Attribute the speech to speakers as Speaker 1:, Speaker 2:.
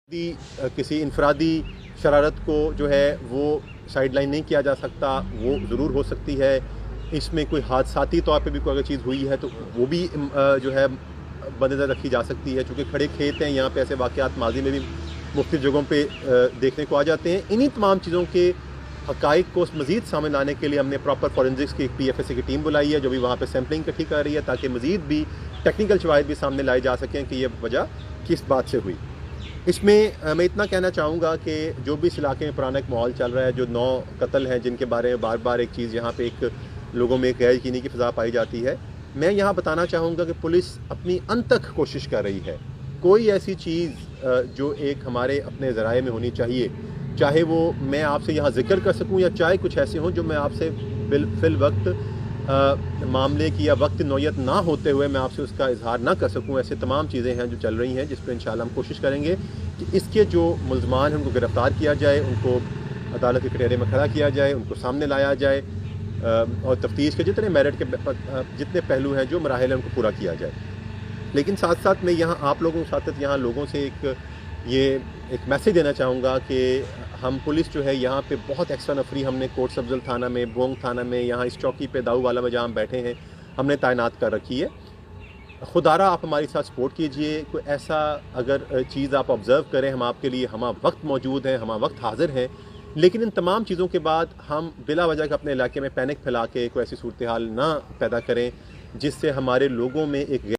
Speaker 1: किसी इनफरादी शरारत को जो है वो साइडलाइन नहीं किया जा सकता, वो ज़रूर हो सकती है। इसमें कोई हादसाती तौर पे भी कोई अगर चीज़ हुई है तो वो भी जो है मद्देनज़र रखी जा सकती है, चूँकि खड़े खेत हैं। यहाँ पे ऐसे वाक़यात माज़ी में भी मुख्तलिफ़ जगहों पे देखने को आ जाते हैं। इन्हीं तमाम चीज़ों के हक़ाइक़ को मज़ीद सामने लाने के लिए हमने प्रॉपर फॉरेंसिक्स की एक PFSA की टीम बुलाई है, जो भी वहाँ पे सैम्पलिंग इकट्ठी कर रही है, ताकि मज़ीद भी टेक्निकल शवाहिद भी सामने लाए जा सकें कि ये वजह किस बात से हुई। इसमें मैं इतना कहना चाहूँगा कि जो भी इस इलाके में पुराना एक माहौल चल रहा है, जो 9 कत्ल हैं जिनके बारे में बार बार एक चीज़ यहाँ पे एक लोगों में एक गैर यकीनी की फ़िज़ा पाई जाती है, मैं यहाँ बताना चाहूँगा कि पुलिस अपनी अनतक कोशिश कर रही है। कोई ऐसी चीज़ जो एक हमारे अपने ज़राए में होनी चाहिए, चाहे वो मैं आपसे यहाँ ज़िक्र कर सकूँ या चाहे कुछ ऐसे हों जो मैं आपसे फ़िल वक्त मामले की या वक्त नौयत ना होते हुए मैं आपसे उसका इजहार ना कर सकूं, ऐसे तमाम चीज़ें हैं जो चल रही हैं, जिस पर इंशाल्लाह हम कोशिश करेंगे कि इसके जो मुल्ज़मान हैं उनको गिरफ़्तार किया जाए, उनको अदालत के कटहरे में खड़ा किया जाए, उनको सामने लाया जाए और तफ्तीश के जितने मेरिट के जितने पहलू हैं, जो मराहिल हैं, उनको पूरा किया जाए। लेकिन साथ साथ मैं यहाँ आप लोगों के साथ यहाँ लोगों से एक मैसेज देना चाहूँगा कि हम पुलिस जो है यहाँ पे बहुत एक्स्ट्रा नफरी हमने कोट सब्जल थाना में, बोंग थाना में, यहाँ इस चौकी पे दाऊ वाला में जहाँ हम बैठे हैं, हमने तैनात कर रखी है। खुदारा आप हमारे साथ सपोर्ट कीजिए। कोई ऐसा अगर चीज़ आप ऑब्ज़र्व करें, हम आपके लिए हम वक्त मौजूद हैं, हम वक्त हाजिर हैं। लेकिन इन तमाम चीज़ों के बाद हम बिला वजह अपने इलाके में पैनिक फैला के कोई ऐसी सूरत हाल ना पैदा करें जिससे हमारे लोगों में एक